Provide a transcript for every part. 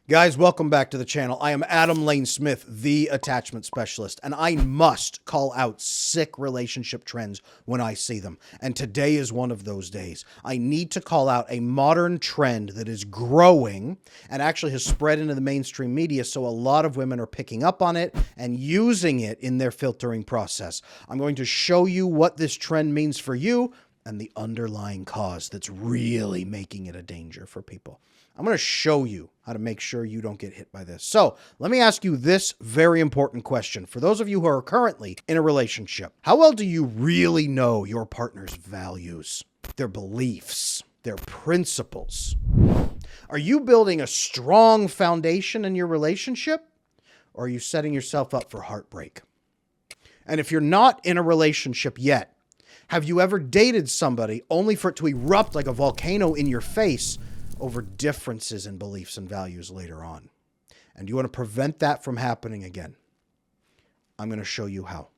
Guys, welcome back to the channel. I am Adam Lane Smith, the attachment specialist, and I must call out sick relationship trends when I see them. And today is one of those days. I need to call out a modern trend that is growing and actually has spread into the mainstream media, so a lot of women are picking up on it and using it in their filtering process. I'm going to show you what this trend means for you and the underlying cause that's really making it a danger for people. I'm going to show you how to make sure you don't get hit by this. So let me ask you this very important question. For those of you who are currently in a relationship, how well do you really know your partner's values, their beliefs, their principles? Are you building a strong foundation in your relationship, or are you setting yourself up for heartbreak? And if you're not in a relationship yet, have you ever dated somebody only for it to erupt like a volcano in your face over differences in beliefs and values later on? And you want to prevent that from happening again? I'm going to show you how.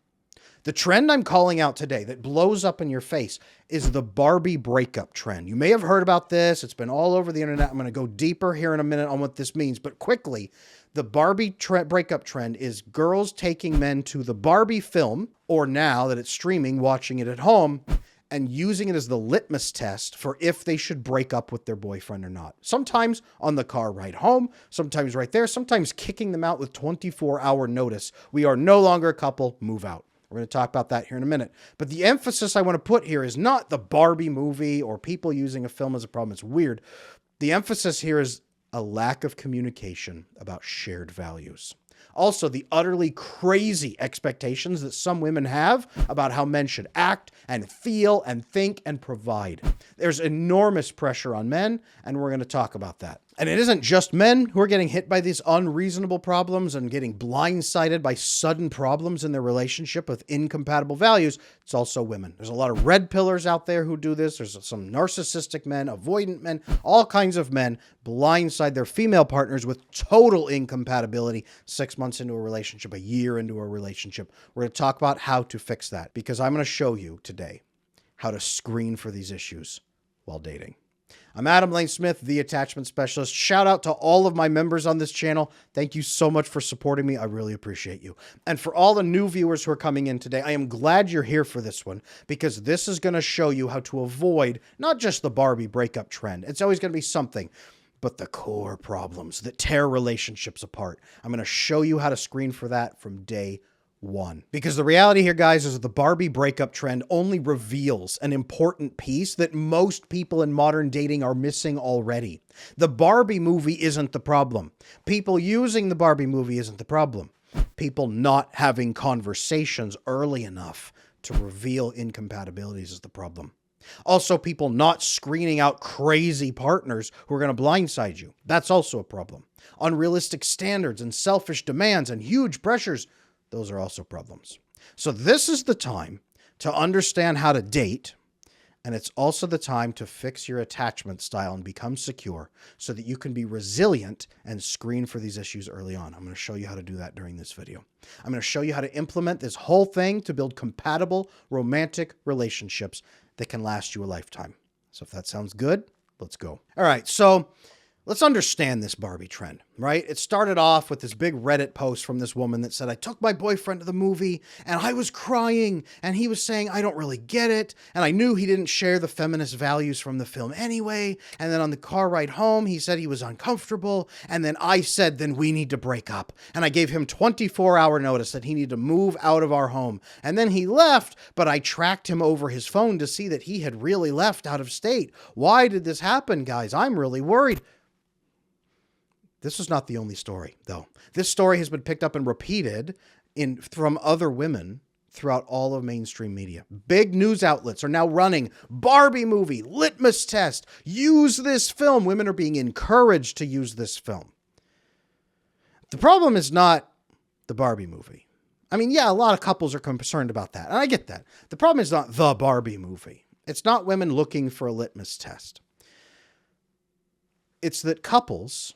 The trend I'm calling out today that blows up in your face is the Barbie breakup trend. You may have heard about this. It's been all over the internet. I'm going to go deeper here in a minute on what this means. But quickly, the Barbie breakup trend is girls taking men to the Barbie film, or now that it's streaming, watching it at home, and using it as the litmus test for if they should break up with their boyfriend or not. Sometimes on the car ride home, sometimes right there, sometimes kicking them out with 24-hour notice. We are no longer a couple, move out. We're going to talk about that here in a minute. But the emphasis I want to put here is not the Barbie movie or people using a film as a problem. It's weird. The emphasis here is a lack of communication about shared values. Also, the utterly crazy expectations that some women have about how men should act and feel and think and provide. There's enormous pressure on men, and we're going to talk about that. And it isn't just men who are getting hit by these unreasonable problems and getting blindsided by sudden problems in their relationship with incompatible values. It's also women. There's a lot of red pillars out there who do this. There's some narcissistic men, avoidant men, all kinds of men blindside their female partners with total incompatibility 6 months into a relationship, a year into a relationship. We're going to talk about how to fix that because I'm going to show you today how to screen for these issues while dating. I'm Adam Lane Smith, the attachment specialist. Shout out to all of my members on this channel. Thank you so much for supporting me. I really appreciate you. And for all the new viewers who are coming in today, I am glad you're here for this one because this is going to show you how to avoid not just the Barbie breakup trend. It's always going to be something, but the core problems that tear relationships apart. I'm going to show you how to screen for that from day one. Because the reality here, guys, is that the Barbie breakup trend only reveals an important piece that most people in modern dating are missing already. The Barbie movie isn't the problem. People using the Barbie movie isn't the problem. People not having conversations early enough to reveal incompatibilities is the problem. Also, people not screening out crazy partners who are going to blindside you. That's also a problem. Unrealistic standards and selfish demands and huge pressures, those are also problems. So this is the time to understand how to date, and it's also the time to fix your attachment style and become secure so that you can be resilient and screen for these issues early on. I'm going to show you how to do that during this video. I'm going to show you how to implement this whole thing to build compatible romantic relationships that can last you a lifetime. So if that sounds good, let's go. All right, so let's understand this Barbie trend, right? It started off with this big Reddit post from this woman that said, I took my boyfriend to the movie and I was crying and he was saying, I don't really get it. And I knew he didn't share the feminist values from the film anyway. And then on the car ride home, he said he was uncomfortable. And then I said, then we need to break up. And I gave him 24-hour notice that he needed to move out of our home. And then he left, but I tracked him over his phone to see that he had really left out of state. Why did this happen, guys? I'm really worried. This is not the only story, though. This story has been picked up and repeated from other women throughout all of mainstream media. Big news outlets are now running Barbie movie, litmus test, use this film. Women are being encouraged to use this film. The problem is not the Barbie movie. I mean, yeah, a lot of couples are concerned about that, and I get that. The problem is not the Barbie movie. It's not women looking for a litmus test. It's that couples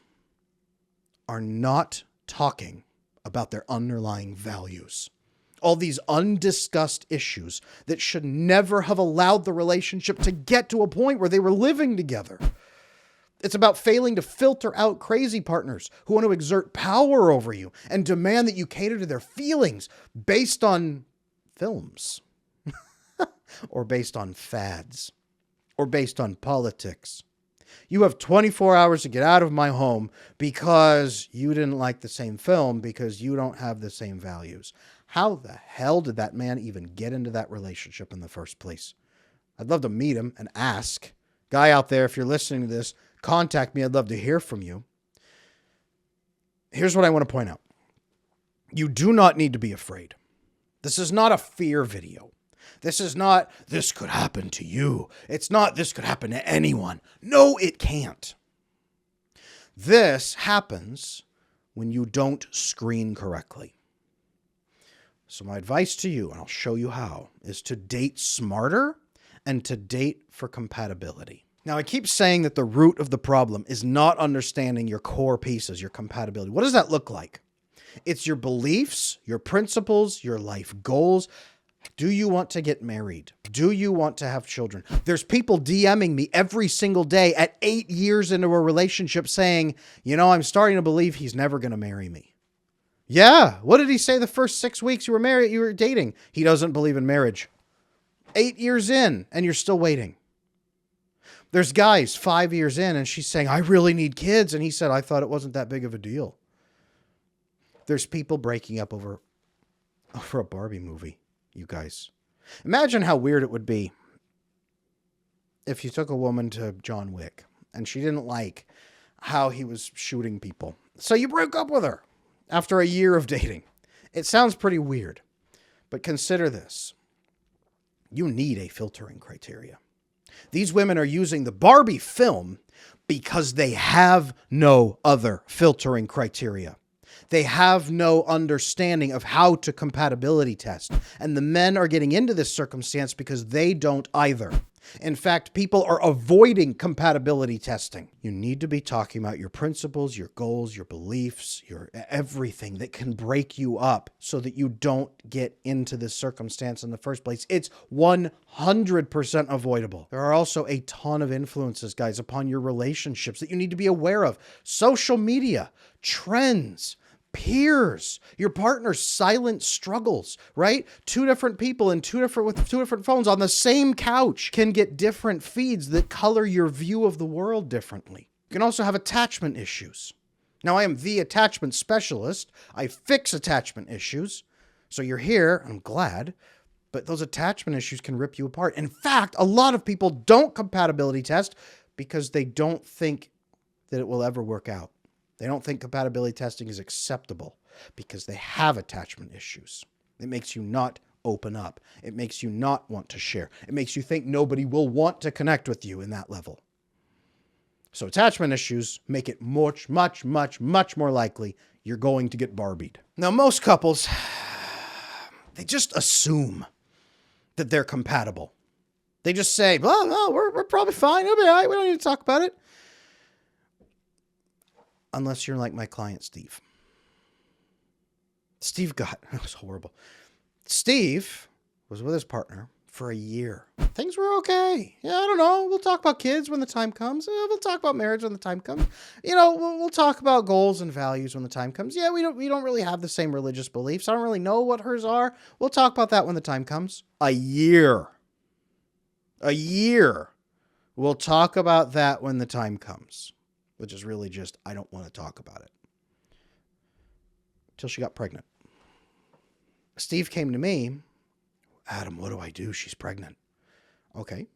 are not talking about their underlying values. All these undiscussed issues that should never have allowed the relationship to get to a point where they were living together. It's about failing to filter out crazy partners who want to exert power over you and demand that you cater to their feelings based on films or based on fads or based on politics. You have 24 hours to get out of my home because you didn't like the same film because you don't have the same values. How the hell did that man even get into that relationship in the first place? I'd love to meet him and ask. Guy out there, if you're listening to this, contact me. I'd love to hear from you. Here's what I want to point out. You do not need to be afraid. This is not a fear video. This is not, this could happen to you. It's not, this could happen to anyone. No, it can't. This happens when you don't screen correctly. So my advice to you, and I'll show you how, is to date smarter and to date for compatibility. Now, I keep saying that the root of the problem is not understanding your core pieces, your compatibility. What does that look like? It's your beliefs, your principles, your life goals. Do you want to get married? Do you want to have children? There's people DMing me every single day at 8 years into a relationship saying, you know, I'm starting to believe he's never going to marry me. Yeah. What did he say the first 6 weeks you were dating? He doesn't believe in marriage. 8 years in and you're still waiting. There's guys 5 years in and she's saying, I really need kids. And he said, I thought it wasn't that big of a deal. There's people breaking up over a Barbie movie. You guys, imagine how weird it would be if you took a woman to John Wick and she didn't like how he was shooting people. So you broke up with her after a year of dating. It sounds pretty weird, but consider this. You need a filtering criteria. These women are using the Barbie film because they have no other filtering criteria. They have no understanding of how to compatibility test. And the men are getting into this circumstance because they don't either. In fact, people are avoiding compatibility testing. You need to be talking about your principles, your goals, your beliefs, your everything that can break you up so that you don't get into this circumstance in the first place. It's 100% avoidable. There are also a ton of influences, guys, upon your relationships that you need to be aware of. Social media, trends, peers, your partner's silent struggles, right? Two different people with two different phones on the same couch can get different feeds that color your view of the world differently. You can also have attachment issues. Now, I am the attachment specialist. I fix attachment issues. So you're here, I'm glad, but those attachment issues can rip you apart. In fact, a lot of people don't compatibility test because they don't think that it will ever work out. They don't think compatibility testing is acceptable because they have attachment issues. It makes you not open up. It makes you not want to share. It makes you think nobody will want to connect with you in that level. So attachment issues make it much, much, much, much more likely you're going to get Barbied. Now, most couples, they just assume that they're compatible. They just say, well, no, we're probably fine. It'll be all right. We don't need to talk about it. Unless you're like my client, Steve. It was horrible. Steve was with his partner for a year. Things were okay. Yeah, I don't know. We'll talk about kids when the time comes. We'll talk about marriage when the time comes. You know, we'll talk about goals and values when the time comes. Yeah, we don't really have the same religious beliefs. I don't really know what hers are. We'll talk about that when the time comes. A year. We'll talk about that when the time comes. Which is really just, I don't want to talk about it. Till she got pregnant. Steve came to me, Adam, what do I do? She's pregnant. Okay.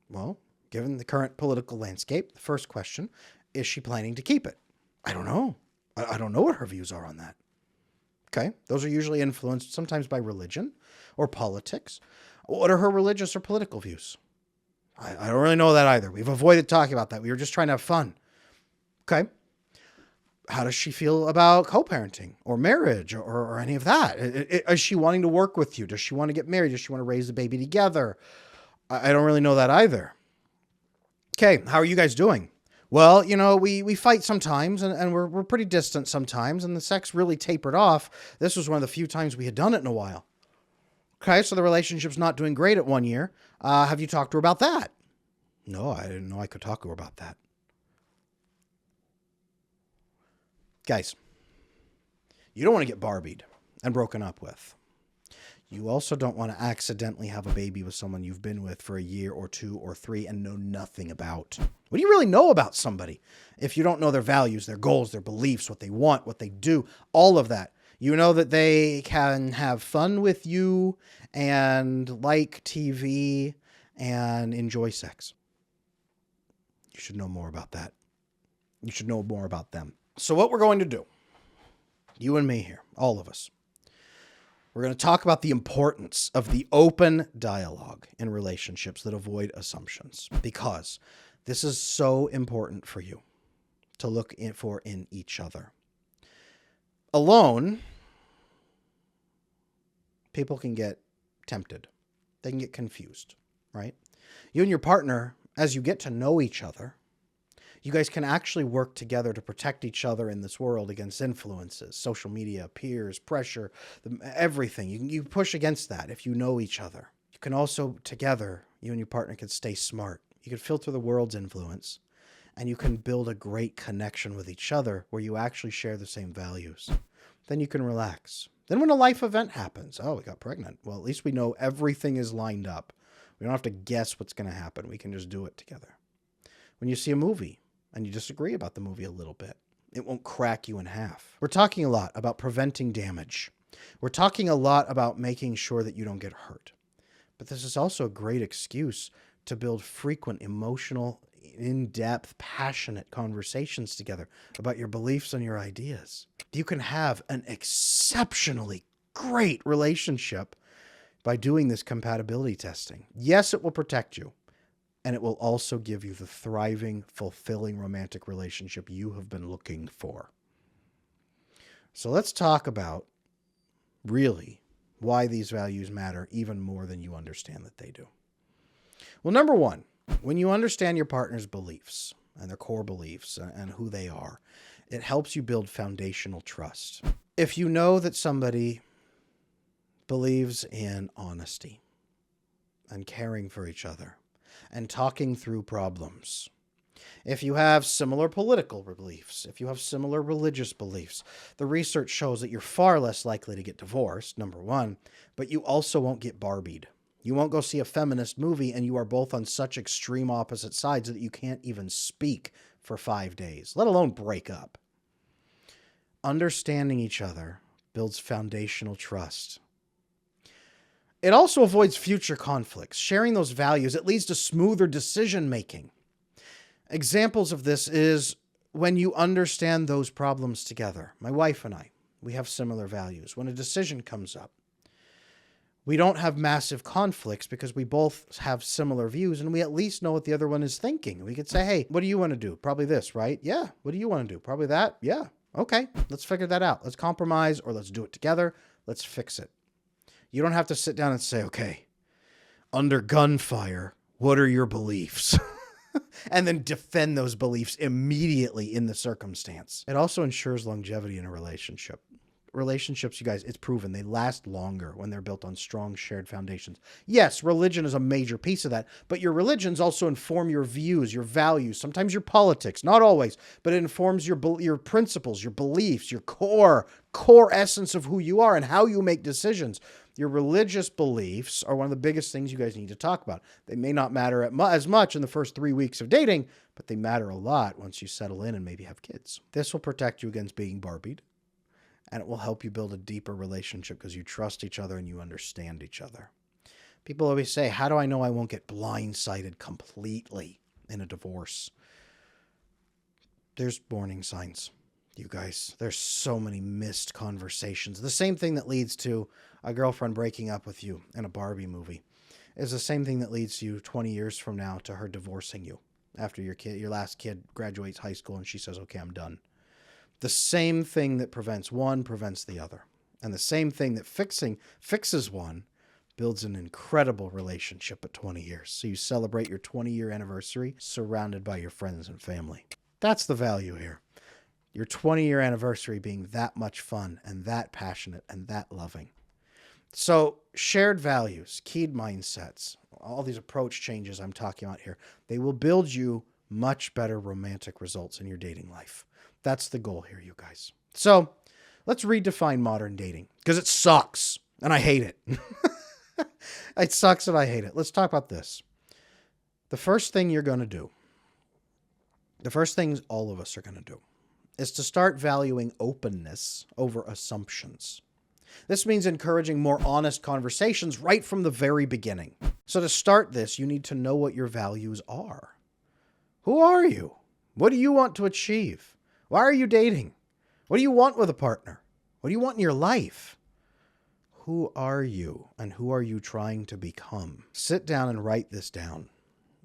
Well, given the current political landscape, the first question, is she planning to keep it? I don't know. I don't know what her views are on that. Okay. Those are usually influenced sometimes by religion or politics. What are her religious or political views? I don't really know that either. We've avoided talking about that. We were just trying to have fun. Okay. How does she feel about co-parenting or marriage or any of that? Is she wanting to work with you? Does she want to get married? Does she want to raise a baby together? I don't really know that either. Okay. How are you guys doing? Well, you know, we fight sometimes and we're pretty distant sometimes and the sex really tapered off. This was one of the few times we had done it in a while. Okay. So the relationship's not doing great at 1 year. Have you talked to her about that? No, I didn't know I could talk to her about that. Guys, you don't want to get Barbied and broken up with. You also don't want to accidentally have a baby with someone you've been with for a year or 2 or 3 and know nothing about. What do you really know about somebody if you don't know their values, their goals, their beliefs, what they want, what they do, all of that? You know that they can have fun with you and like TV and enjoy sex. You should know more about that. You should know more about them. So what we're going to do, you and me here, all of us, we're going to talk about the importance of the open dialogue in relationships that avoid assumptions, because this is so important for you to look for in each other. Alone, people can get tempted. They can get confused, right? You and your partner, as you get to know each other, you guys can actually work together to protect each other in this world against influences, social media, peers, pressure, everything. You push against that if you know each other. You can also, together, you and your partner can stay smart. You can filter the world's influence, and you can build a great connection with each other where you actually share the same values. Then you can relax. Then when a life event happens, oh, we got pregnant. Well, at least we know everything is lined up. We don't have to guess what's going to happen. We can just do it together. When you see a movie, and you disagree about the movie a little bit, it won't crack you in half. We're talking a lot about preventing damage. We're talking a lot about making sure that you don't get hurt. But this is also a great excuse to build frequent, emotional, in-depth, passionate conversations together about your beliefs and your ideas. You can have an exceptionally great relationship by doing this compatibility testing. Yes, it will protect you. And it will also give you the thriving, fulfilling romantic relationship you have been looking for. So let's talk about really why these values matter even more than you understand that they do. Well, number one, when you understand your partner's beliefs and their core beliefs and who they are, it helps you build foundational trust. If you know that somebody believes in honesty and caring for each other, and talking through problems. If you have similar political beliefs, if you have similar religious beliefs, the research shows that you're far less likely to get divorced, number one, but you also won't get Barbied. You won't go see a feminist movie and you are both on such extreme opposite sides that you can't even speak for 5 days, let alone break up. Understanding each other builds foundational trust. It also avoids future conflicts. Sharing those values, it leads to smoother decision-making. Examples of this is when you understand those problems together. My wife and I, we have similar values. When a decision comes up, we don't have massive conflicts because we both have similar views and we at least know what the other one is thinking. We could say, hey, what do you want to do? Probably this, right? Yeah. What do you want to do? Probably that? Yeah. Okay. Let's figure that out. Let's compromise or let's do it together. Let's fix it. You don't have to sit down and say, okay, under gunfire, what are your beliefs? And then defend those beliefs immediately in the circumstance. It also ensures longevity in a relationship. Relationships, you guys, it's proven they last longer when they're built on strong shared foundations. Yes, religion is a major piece of that, but your religions also inform your views, your values, sometimes your politics, not always, but it informs your principles, your beliefs, your core essence of who you are and how you make decisions. Your religious beliefs are one of the biggest things you guys need to talk about. They may not matter as much in the first 3 weeks of dating, but they matter a lot once you settle in and maybe have kids. This will protect you against being Barbied. And it will help you build a deeper relationship because you trust each other and you understand each other. People always say, how do I know I won't get blindsided completely in a divorce? There's warning signs, you guys. There's so many missed conversations. The same thing that leads to a girlfriend breaking up with you in a Barbie movie is the same thing that leads you 20 years from now to her divorcing you after your last kid graduates high school and she says, okay, I'm done. The same thing that prevents one prevents the other. And the same thing that fixes one builds an incredible relationship at 20 years. So you celebrate your 20-year anniversary surrounded by your friends and family. That's the value here. Your 20-year anniversary being that much fun and that passionate and that loving. So shared values, keyed mindsets, all these approach changes I'm talking about here, they will build you much better romantic results in your dating life. That's the goal here, you guys. So let's redefine modern dating because it sucks and I hate it. It sucks and I hate it. Let's talk about this. The first thing you're going to do, the first things all of us are going to do, is to start valuing openness over assumptions. This means encouraging more honest conversations right from the very beginning. So to start this, you need to know what your values are. Who are you? What do you want to achieve? Why are you dating? What do you want with a partner? What do you want in your life? Who are you and who are you trying to become? Sit down and write this down.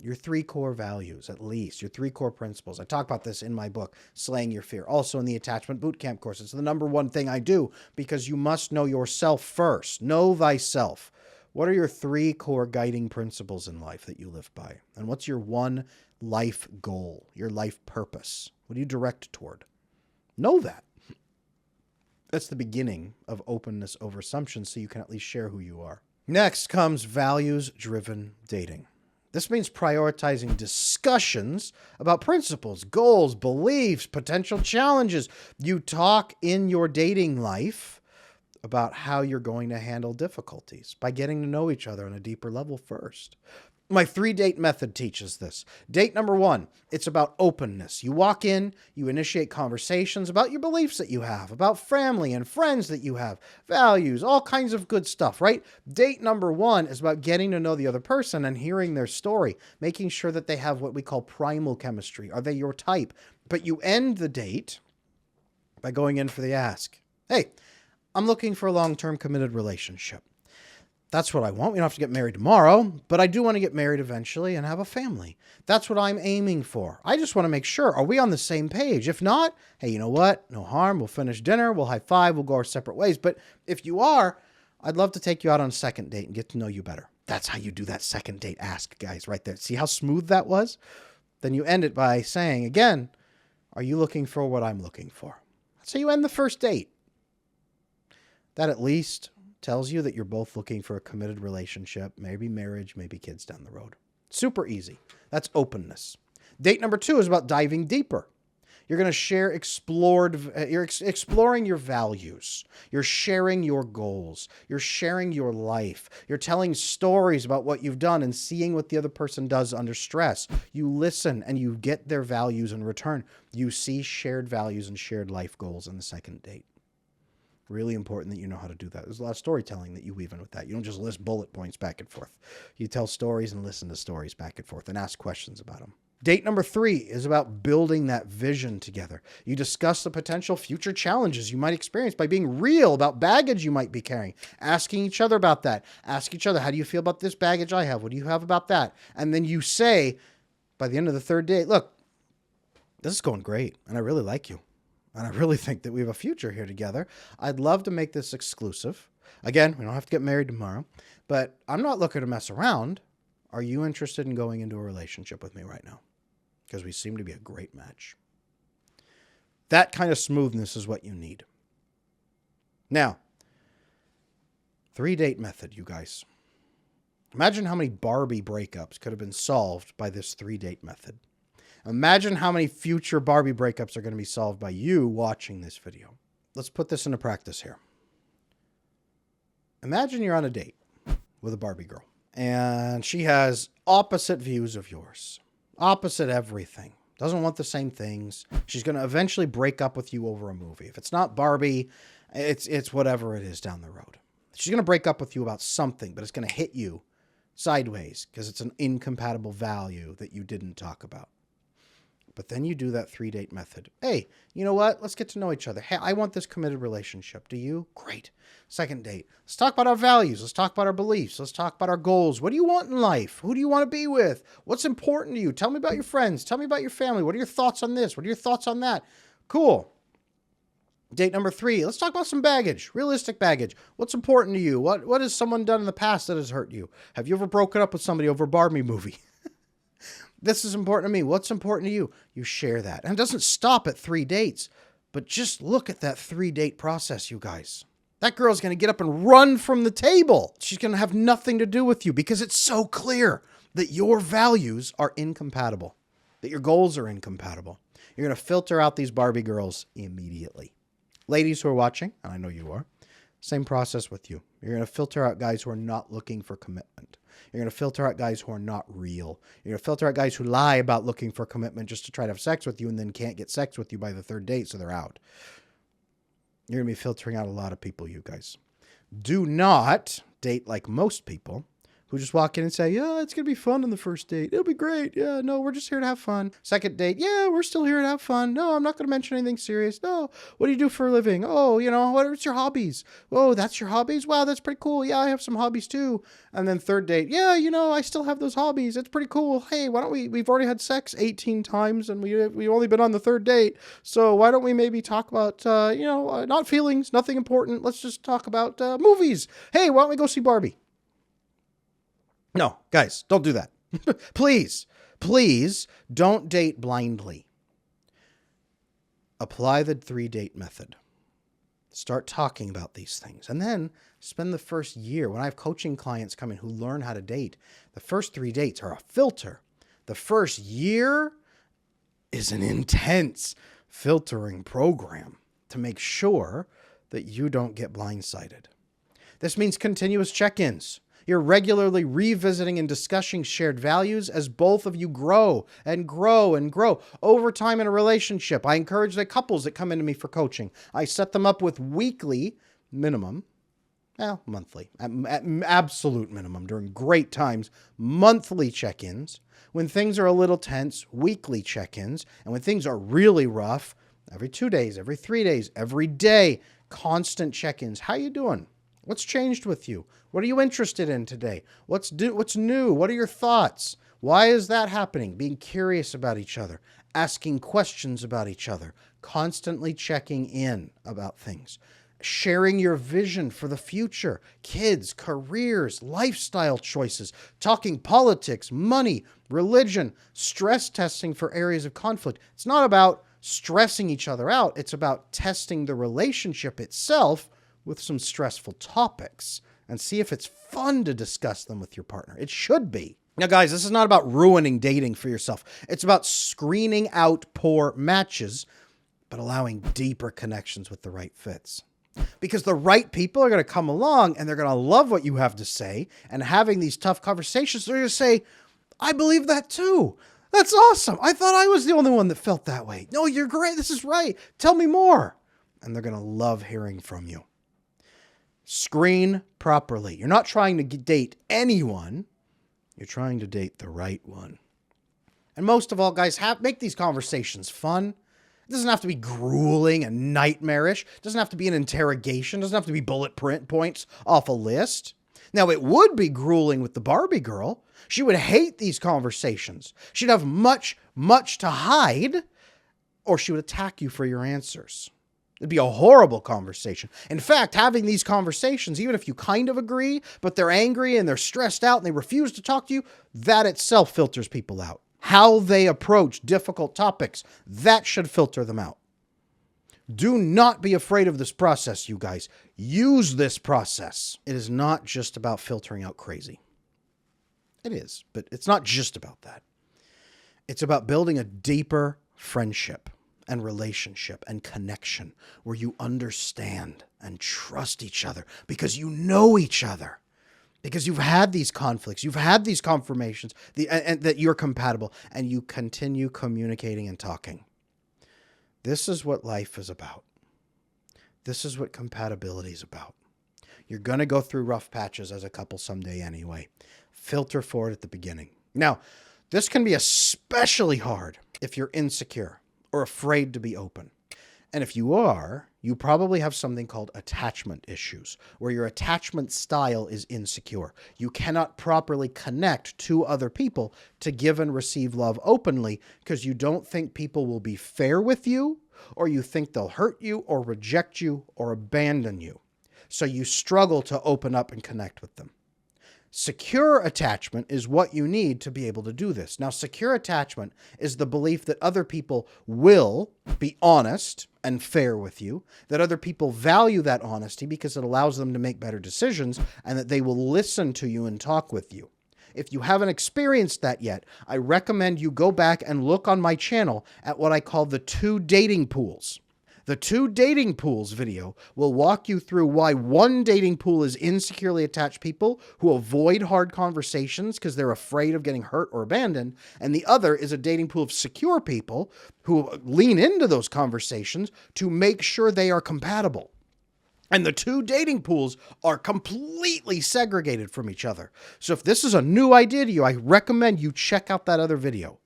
Your 3 core values, at least, your 3 core principles. I talk about this in my book, Slaying Your Fear, also in the Attachment Bootcamp course. It's the number 1 thing I do because you must know yourself first. Know thyself. What are your 3 core guiding principles in life that you live by? And what's your 1 life goal, your life purpose? What do you direct toward? Know that. That's the beginning of openness over assumptions, so you can at least share who you are. Next comes values-driven dating. This means prioritizing discussions about principles, goals, beliefs, potential challenges. You talk in your dating life about how you're going to handle difficulties by getting to know each other on a deeper level first. My 3-date method teaches this. Date number 1, it's about openness. You walk in, you initiate conversations about your beliefs that you have, about family and friends that you have, values, all kinds of good stuff, right? Date number 1 is about getting to know the other person and hearing their story, making sure that they have what we call primal chemistry. Are they your type? But you end the date by going in for the ask. Hey, I'm looking for a long-term committed relationship. That's what I want. We don't have to get married tomorrow, but I do want to get married eventually and have a family. That's what I'm aiming for. I just want to make sure, are we on the same page? If not, hey, you know what? No harm. We'll finish dinner. We'll high five. We'll go our separate ways. But if you are, I'd love to take you out on a second date and get to know you better. That's how you do that second date ask, guys, right there. See how smooth that was? Then you end it by saying, again, are you looking for what I'm looking for? That's how you end the first date. That at least tells you that you're both looking for a committed relationship, maybe marriage, maybe kids down the road. Super easy. That's openness. Date number 2 is about diving deeper. You're going to share you're exploring your values. You're sharing your goals. You're sharing your life. You're telling stories about what you've done and seeing what the other person does under stress. You listen and you get their values in return. You see shared values and shared life goals in the second date. Really important that you know how to do that. There's a lot of storytelling that you weave in with that. You don't just list bullet points back and forth. You tell stories and listen to stories back and forth and ask questions about them. Date number 3 is about building that vision together. You discuss the potential future challenges you might experience by being real about baggage you might be carrying, asking each other about that. Ask each other, how do you feel about this baggage I have? What do you have about that? And then you say, by the end of the 3rd date, look, this is going great and I really like you. And I really think that we have a future here together. I'd love to make this exclusive. Again, we don't have to get married tomorrow, but I'm not looking to mess around. Are you interested in going into a relationship with me right now? Because we seem to be a great match. That kind of smoothness is what you need. Now, 3-date method, you guys. Imagine how many Barbie breakups could have been solved by this 3-date method. Imagine how many future Barbie breakups are going to be solved by you watching this video. Let's put this into practice here. Imagine you're on a date with a Barbie girl, and she has opposite views of yours, opposite everything, doesn't want the same things. She's going to eventually break up with you over a movie. If it's not Barbie, it's whatever it is down the road. She's going to break up with you about something, but it's going to hit you sideways because it's an incompatible value that you didn't talk about. But then you do that 3-date method. Hey, you know what? Let's get to know each other. Hey, I want this committed relationship. Do you? Great. Second date. Let's talk about our values. Let's talk about our beliefs. Let's talk about our goals. What do you want in life? Who do you want to be with? What's important to you? Tell me about your friends. Tell me about your family. What are your thoughts on this? What are your thoughts on that? Cool. Date number 3. Let's talk about some baggage, realistic baggage. What's important to you? What has someone done in the past that has hurt you? Have you ever broken up with somebody over a Barbie movie? This is important to me. What's important to you? You share that. And it doesn't stop at 3 dates, but just look at that 3-date process, you guys. That girl's going to get up and run from the table. She's going to have nothing to do with you because it's so clear that your values are incompatible, that your goals are incompatible. You're going to filter out these Barbie girls immediately. Ladies who are watching, and I know you are, same process with you. You're going to filter out guys who are not looking for commitment. You're going to filter out guys who are not real. You're going to filter out guys who lie about looking for commitment just to try to have sex with you and then can't get sex with you by the third date, so they're out. You're going to be filtering out a lot of people, you guys. Do not date like most people who just walk in and say, yeah, it's going to be fun on the first date. It'll be great. Yeah, no, we're just here to have fun. Second date, yeah, we're still here to have fun. No, I'm not going to mention anything serious. No, what do you do for a living? Oh, what's your hobbies? Oh, that's your hobbies? Wow, that's pretty cool. Yeah, I have some hobbies too. And then third date, yeah, I still have those hobbies. It's pretty cool. Hey, why don't we've already had sex 18 times and we've only been on the third date. So why don't we maybe talk about, not feelings, nothing important. Let's just talk about movies. Hey, why don't we go see Barbie? No, guys, don't do that. Please don't date blindly. Apply the 3-date method. Start talking about these things. And then spend the first year. When I have coaching clients come in who learn how to date, the first 3 dates are a filter. The first year is an intense filtering program to make sure that you don't get blindsided. This means continuous check-ins. You're regularly revisiting and discussing shared values as both of you grow and grow and grow over time in a relationship. I encourage the couples that come into me for coaching. I set them up with weekly minimum, monthly, at absolute minimum during great times, monthly check-ins. When things are a little tense, weekly check-ins. And when things are really rough, every 2 days, every 3 days, every day, constant check-ins. How you doing? What's changed with you? What are you interested in today? What's new? What are your thoughts? Why is that happening? Being curious about each other, asking questions about each other, constantly checking in about things, sharing your vision for the future, kids, careers, lifestyle choices, talking politics, money, religion, stress testing for areas of conflict. It's not about stressing each other out. It's about testing the relationship itself with some stressful topics and see if it's fun to discuss them with your partner. It should be. Now, guys, this is not about ruining dating for yourself. It's about screening out poor matches, but allowing deeper connections with the right fits. Because the right people are going to come along and they're going to love what you have to say, and having these tough conversations, they're going to say, I believe that too. That's awesome. I thought I was the only one that felt that way. No, you're great. This is right. Tell me more. And they're going to love hearing from you. Screen properly. You're not trying to date anyone. You're trying to date the right one. And most of all, guys, make these conversations fun. It doesn't have to be grueling and nightmarish. It doesn't have to be an interrogation. It doesn't have to be bullet points off a list. Now, it would be grueling with the Barbie girl. She would hate these conversations. She'd have much, much to hide, or she would attack you for your answers. It'd be a horrible conversation. In fact, having these conversations, even if you kind of agree, but they're angry and they're stressed out and they refuse to talk to you, that itself filters people out. How they approach difficult topics, that should filter them out. Do not be afraid of this process, you guys. Use this process. It is not just about filtering out crazy. It is, but it's not just about that. It's about building a deeper friendship and relationship and connection where you understand and trust each other because you know each other, because you've had these conflicts, you've had these confirmations and that you're compatible, and you continue communicating and talking. This is what life is about. This is what compatibility is about. You're going to go through rough patches as a couple someday anyway. Filter for it at the beginning. Now, this can be especially hard if you're insecure or afraid to be open. And if you are, you probably have something called attachment issues, where your attachment style is insecure. You cannot properly connect to other people to give and receive love openly because you don't think people will be fair with you, or you think they'll hurt you or reject you or abandon you. So you struggle to open up and connect with them. Secure attachment is what you need to be able to do this. Now, secure attachment is the belief that other people will be honest and fair with you, that other people value that honesty because it allows them to make better decisions, and that they will listen to you and talk with you. If you haven't experienced that yet, I recommend you go back and look on my channel at what I call the 2 dating pools. The 2 dating pools video will walk you through why one dating pool is insecurely attached people who avoid hard conversations because they're afraid of getting hurt or abandoned, and the other is a dating pool of secure people who lean into those conversations to make sure they are compatible. And the 2 dating pools are completely segregated from each other. So if this is a new idea to you, I recommend you check out that other video.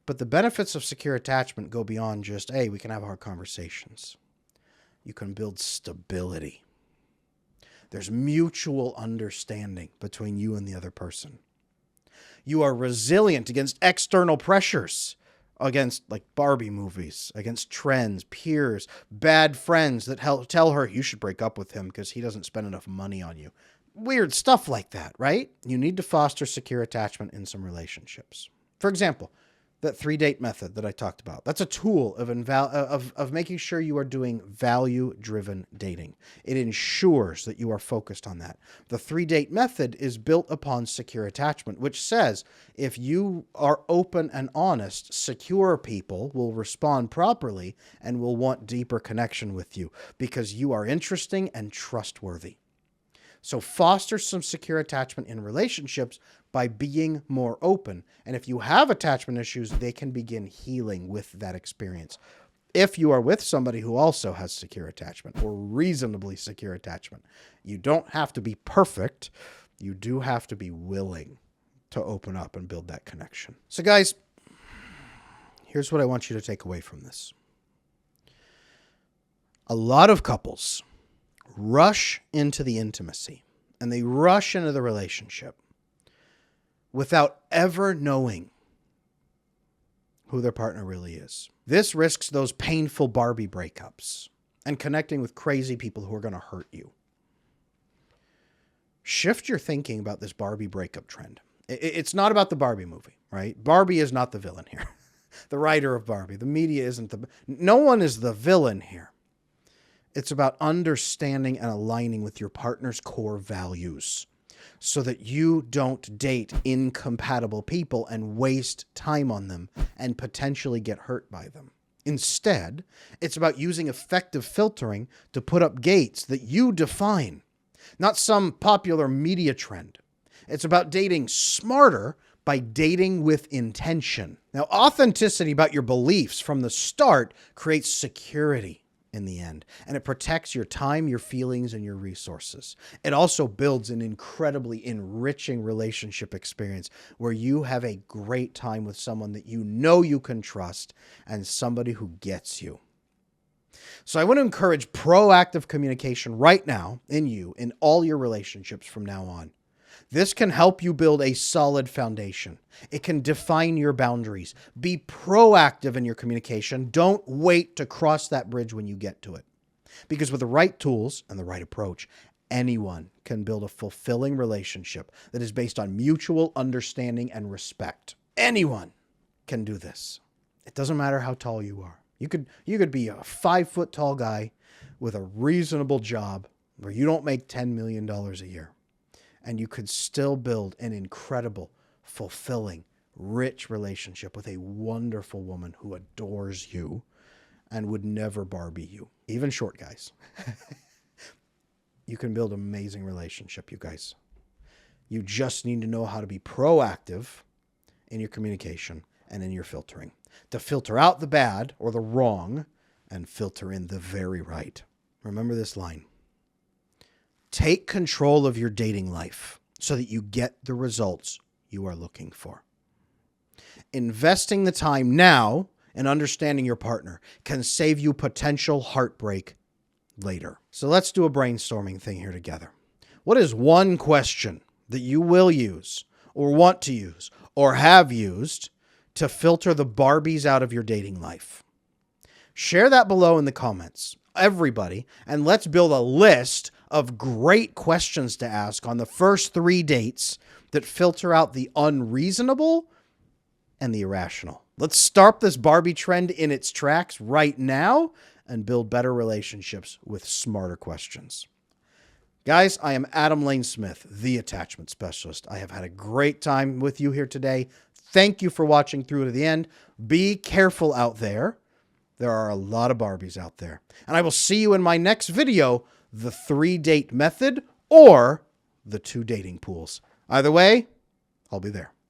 But the benefits of secure attachment go beyond just, hey, we can have hard conversations. You can build stability. There's mutual understanding between you and the other person. You are resilient against external pressures, against like Barbie movies, against trends, peers, bad friends that tell her you should break up with him because he doesn't spend enough money on you. Weird stuff like that, right? You need to foster secure attachment in some relationships. For example, that 3-date method that I talked about. That's a tool of making sure you are doing value-driven dating. It ensures that you are focused on that. The 3-date method is built upon secure attachment, which says if you are open and honest, secure people will respond properly and will want deeper connection with you because you are interesting and trustworthy. So foster some secure attachment in relationships by being more open. And if you have attachment issues, they can begin healing with that experience. If you are with somebody who also has secure attachment or reasonably secure attachment, you don't have to be perfect. You do have to be willing to open up and build that connection. So guys, here's what I want you to take away from this. A lot of couples rush into the intimacy and they rush into the relationship without ever knowing who their partner really is. This risks those painful Barbie breakups and connecting with crazy people who are going to hurt you. Shift your thinking about this Barbie breakup trend. It's not about the Barbie movie, right? Barbie is not the villain here. The writer of Barbie, the media isn't no one is the villain here. It's about understanding and aligning with your partner's core values so that you don't date incompatible people and waste time on them and potentially get hurt by them. Instead, it's about using effective filtering to put up gates that you define, not some popular media trend. It's about dating smarter by dating with intention. Now, authenticity about your beliefs from the start creates security in the end, and it protects your time, your feelings, and your resources. It also builds an incredibly enriching relationship experience where you have a great time with someone that you know you can trust and somebody who gets you. So I want to encourage proactive communication right now in all your relationships from now on. This can help you build a solid foundation. It can define your boundaries. Be proactive in your communication. Don't wait to cross that bridge when you get to it. Because with the right tools and the right approach, anyone can build a fulfilling relationship that is based on mutual understanding and respect. Anyone can do this. It doesn't matter how tall you are. You could be a 5-foot tall guy with a reasonable job where you don't make $10 million a year. And you could still build an incredible, fulfilling, rich relationship with a wonderful woman who adores you and would never Barbie you. Even short guys. You can build an amazing relationship, you guys. You just need to know how to be proactive in your communication and in your filtering. To filter out the bad or the wrong and filter in the very right. Remember this line. Take control of your dating life so that you get the results you are looking for. Investing the time now in understanding your partner can save you potential heartbreak later. So let's do a brainstorming thing here together. What is one question that you will use or want to use or have used to filter the Barbies out of your dating life? Share that below in the comments, everybody, and let's build a list of great questions to ask on the first 3 dates that filter out the unreasonable and the irrational. Let's start this Barbie trend in its tracks right now and build better relationships with smarter questions. Guys, I am Adam Lane Smith, the attachment specialist. I have had a great time with you here today. Thank you for watching through to the end. Be careful out there There are a lot of Barbies out there. And I will see you in my next video, the 3-date method or the 2 dating pools. Either way, I'll be there.